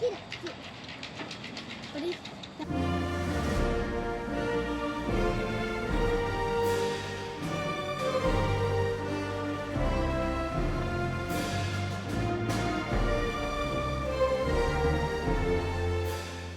Ready?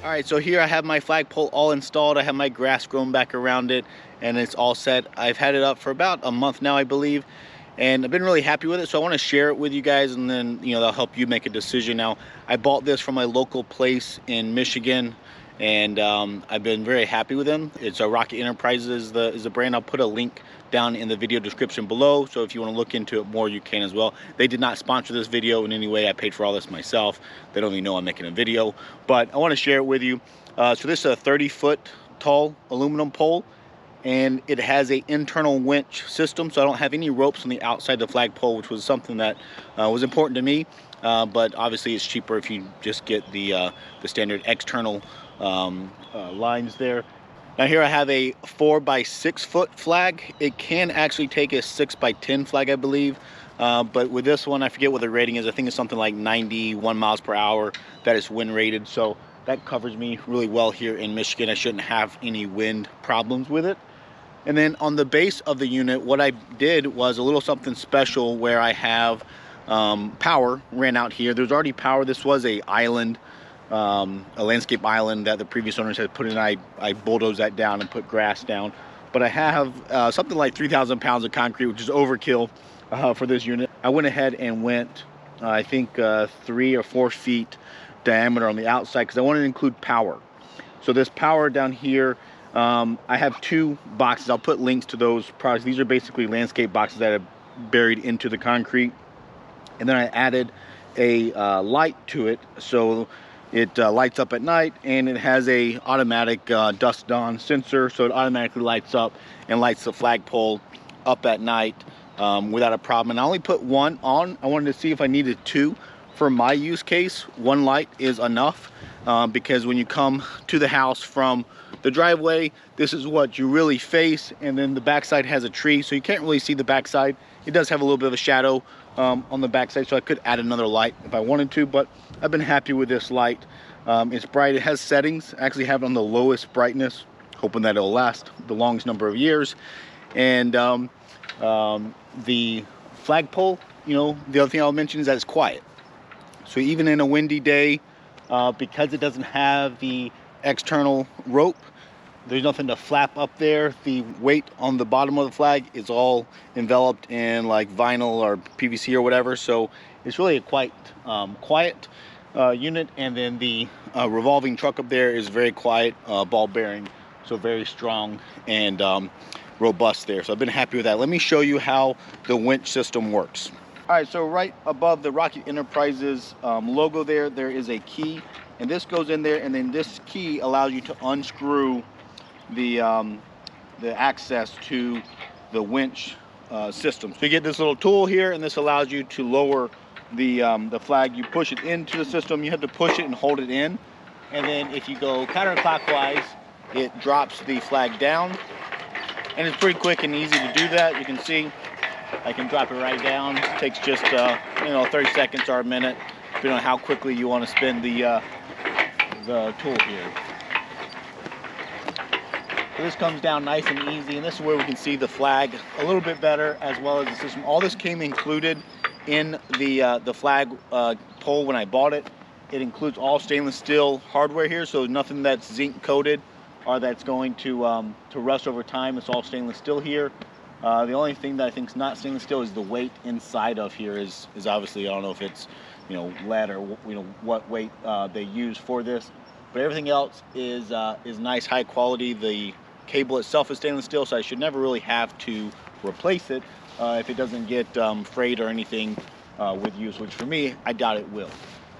All right, so here I have my flagpole all installed. I have my grass growing back around it, and it's all set. I've had it up for about a month now, I believe, and I've been really happy with it. So I want to share it with you guys, and then that'll help you make a decision. Now, I bought this from my local place in Michigan, and I've been very happy with them. It's a Rocket Enterprises is the brand. I'll put a link down in the video description below, so if you want to look into it more, you can as well. They did not sponsor this video in any way. I paid for all this myself. They don't even know I'm making a video, but I want to share it with you. So this is a 30-foot tall aluminum pole, and it has a internal winch system, so I don't have any ropes on the outside of the flagpole, which was something that was important to me. But obviously it's cheaper if you just get the standard external lines there. Now here I have a 4x6 foot flag. It can actually take a 6x10 flag, I believe. But with this one, I forget what the rating is. I think it's something like 91 miles per hour that is wind rated. So that covers me really well here in Michigan. I shouldn't have any wind problems with it. And then on the base of the unit, what I did was a little something special where I have power ran out here. There's already power. This was a island, a landscape island that the previous owners had put in. I bulldozed that down and put grass down. But I have something like 3,000 pounds of concrete, which is overkill for this unit. I went ahead and went, I think 3 or 4 feet diameter on the outside because I wanted to include power. So this power down here, I have 2 boxes. I'll put links to those products. These are basically landscape boxes that are buried into the concrete. And then I added a light to it, so it lights up at night, and it has a automatic dusk dawn sensor, so it automatically lights up and lights the flagpole up at night without a problem. And I only put 1 on. I wanted to see if I needed 2 for my use case. 1 light is enough because when you come to the house from the driveway, this is what you really face, and then the backside has a tree, so you can't really see the backside. It does have a little bit of a shadow on the backside, so I could add another light if I wanted to, but I've been happy with this light. It's bright. It has settings. I actually have it on the lowest brightness, hoping that it'll last the longest number of years. And the flagpole, the other thing I'll mention is that it's quiet. So even in a windy day, because it doesn't have the external rope, there's nothing to flap up there. The weight on the bottom of the flag is all enveloped in like vinyl or PVC or whatever, so it's really a quite quiet unit. And then the revolving truck up there is very quiet, ball bearing, so very strong and robust there. So I've been happy with that. Let me show you how the winch system works. All right, so right above the Rocket Enterprises logo there is a key, and this goes in there, and then this key allows you to unscrew the access to the winch system. So you get this little tool here, and this allows you to lower the flag. You push it into the system. You have to push it and hold it in, and then if you go counterclockwise, it drops the flag down, and it's pretty quick and easy to do that. You can see I can drop it right down. It takes just 30 seconds or a minute, depending on how quickly you want to spin the tool here. So this comes down nice and easy, and this is where we can see the flag a little bit better, as well as the system. All this came included in the flag pole when I bought it. It includes all stainless steel hardware here, so nothing that's zinc coated or that's going to rust over time. It's all stainless steel here. The only thing that I think is not stainless steel is the weight inside of here is obviously, I don't know if it's lead or what weight they use for this, but everything else is nice, high quality. The cable itself is stainless steel, so I should never really have to replace it if it doesn't get frayed or anything with use, which for me, I doubt it will.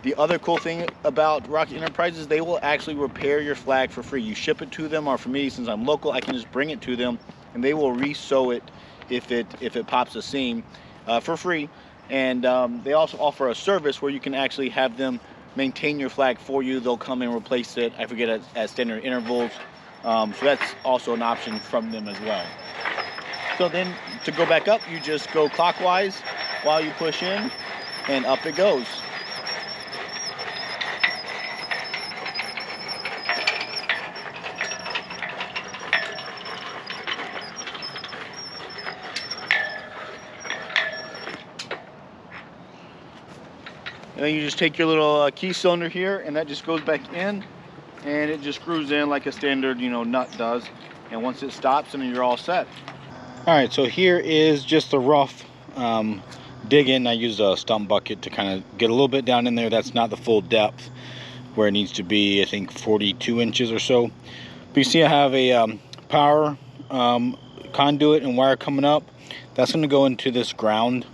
The other cool thing about Rocket Enterprises, they will actually repair your flag for free. You ship it to them, or for me, since I'm local, I can just bring it to them, and they will re-sew it if it pops a seam for free. And they also offer a service where you can actually have them maintain your flag for you. They'll come and replace it, I forget, at standard intervals. So that's also an option from them as well. So then to go back up, you just go clockwise while you push in, and up it goes. And then you just take your little key cylinder here, and that just goes back in, and it just screws in like a standard, you know, nut does. And once it stops, and you're all set. All right, so here is just the rough dig in. I used a stump bucket to kind of get a little bit down in there. That's not the full depth where it needs to be. I think 42 inches or so. But you see I have a power conduit and wire coming up. That's going to go into this ground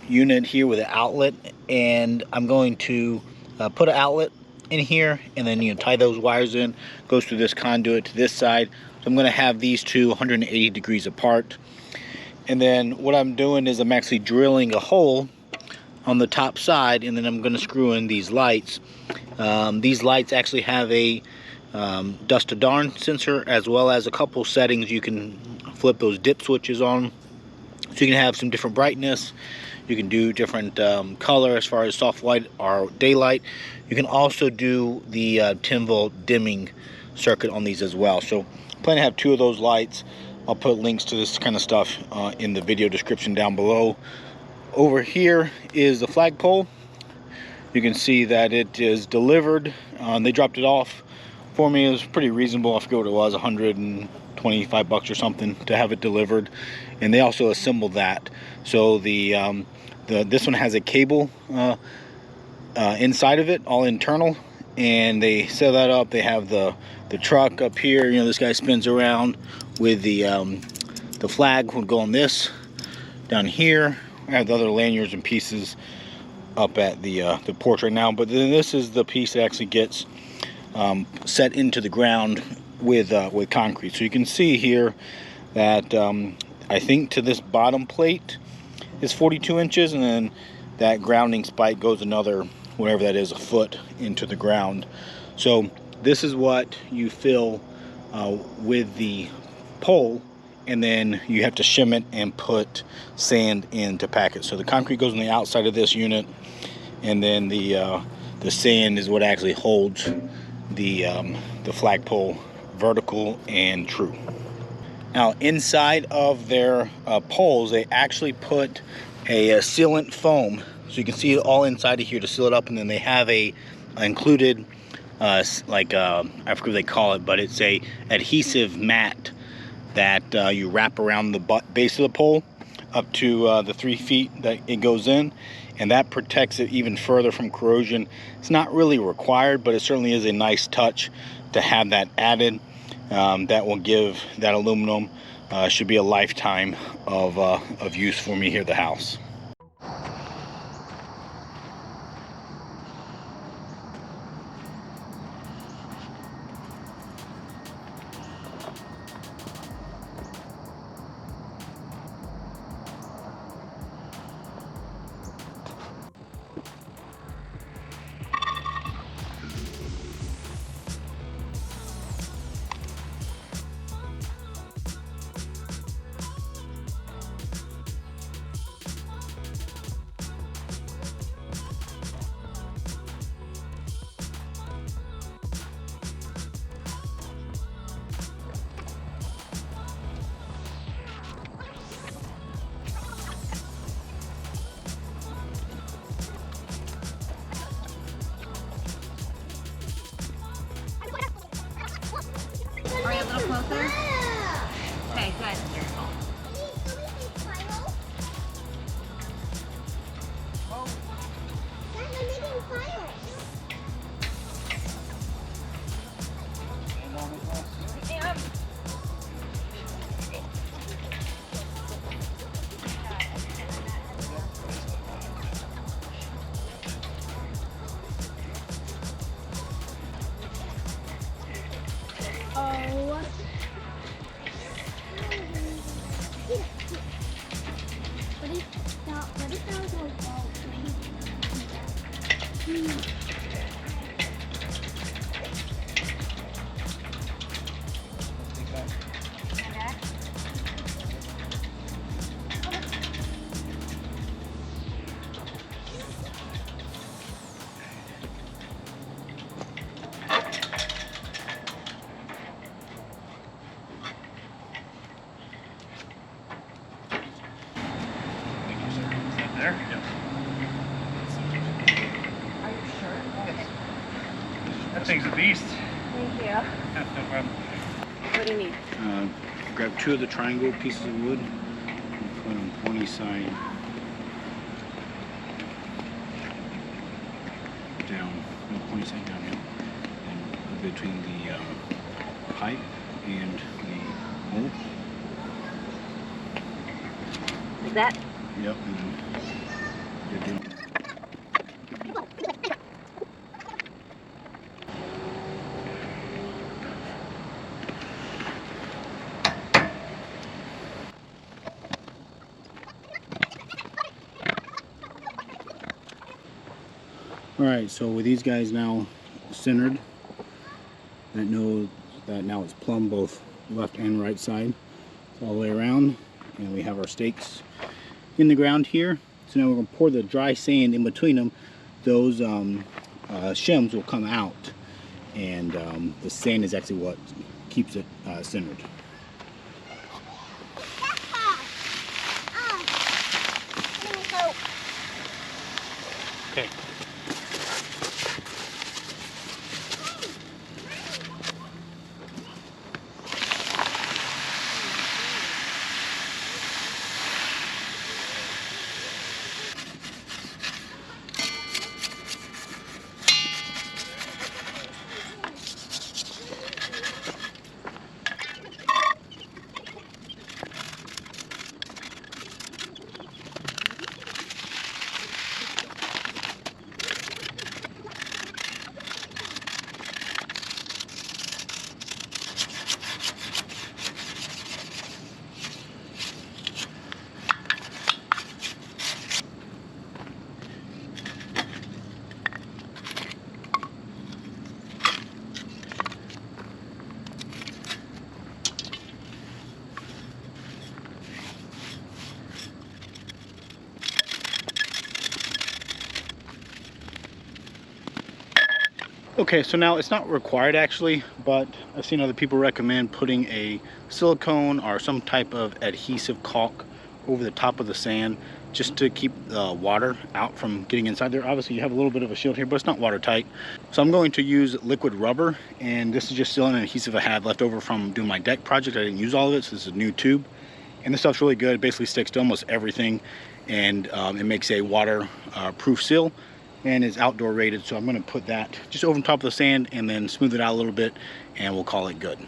unit here with an outlet, and I'm going to put an outlet in here, and then tie those wires in. Goes through this conduit to this side. So I'm going to have these two 180 degrees apart. And then what I'm doing is I'm actually drilling a hole on the top side, and then I'm going to screw in these lights. These lights actually have a dust to darn sensor, as well as a couple settings. You can flip those dip switches on, so you can have some different brightness. You can do different color as far as soft white or daylight. You can also do the 10 volt dimming circuit on these as well. So I plan to have two of those lights. I'll put links to this kind of stuff in the video description down below. Over here is the flagpole. You can see that it is delivered. They dropped it off for me. It was pretty reasonable. I forget what it was, 125 bucks or something to have it delivered. And they also assembled that. So this one has a cable inside of it, all internal, and they set that up. They have the truck up here. This guy spins around with the flag would go on this down here. I have the other lanyards and pieces up at the porch right now, but then this is the piece that actually gets set into the ground with concrete. So you can see here that I think to this bottom plate is 42 inches, and then that grounding spike goes another, whatever that is, a foot into the ground. So this is what you fill with the pole, and then you have to shim it and put sand in to pack it. So the concrete goes on the outside of this unit, and then the sand is what actually holds the flagpole vertical and true. Now inside of their poles, they actually put a sealant foam, so you can see it all inside of here to seal it up, and then they have a included I forget what they call it, but it's a adhesive mat that you wrap around the base of the pole up to the 3 feet that it goes in, and that protects it even further from corrosion. It's not really required, but it certainly is a nice touch to have that added. That will give that aluminum should be a lifetime of use for me here at the house. Are you a little closer? Okay, good. There. Yep. That thing's a beast. Thank you. No problem. What do you need? Grab 2 of the triangle pieces of wood and put them on each side down. No, pointy side down here. And between the pipe and the hole. Is that? Yep. And then you're doing. Alright, so with these guys now centered, that knows that now it's plumb both left and right side, all the way around, and we have our stakes in the ground here. So now we're going to pour the dry sand in between them. Those shims will come out, and the sand is actually what keeps it centered. Okay. Okay, so now it's not required actually, but I've seen other people recommend putting a silicone or some type of adhesive caulk over the top of the sand just to keep the water out from getting inside there. Obviously you have a little bit of a shield here, but it's not watertight. So I'm going to use liquid rubber, and this is just still an adhesive I had left over from doing my deck project. I didn't use all of it, so this is a new tube. And this stuff's really good. It basically sticks to almost everything, and it makes a water proof seal, and is outdoor rated. So I'm going to put that just over the top of the sand and then smooth it out a little bit, and we'll call it good.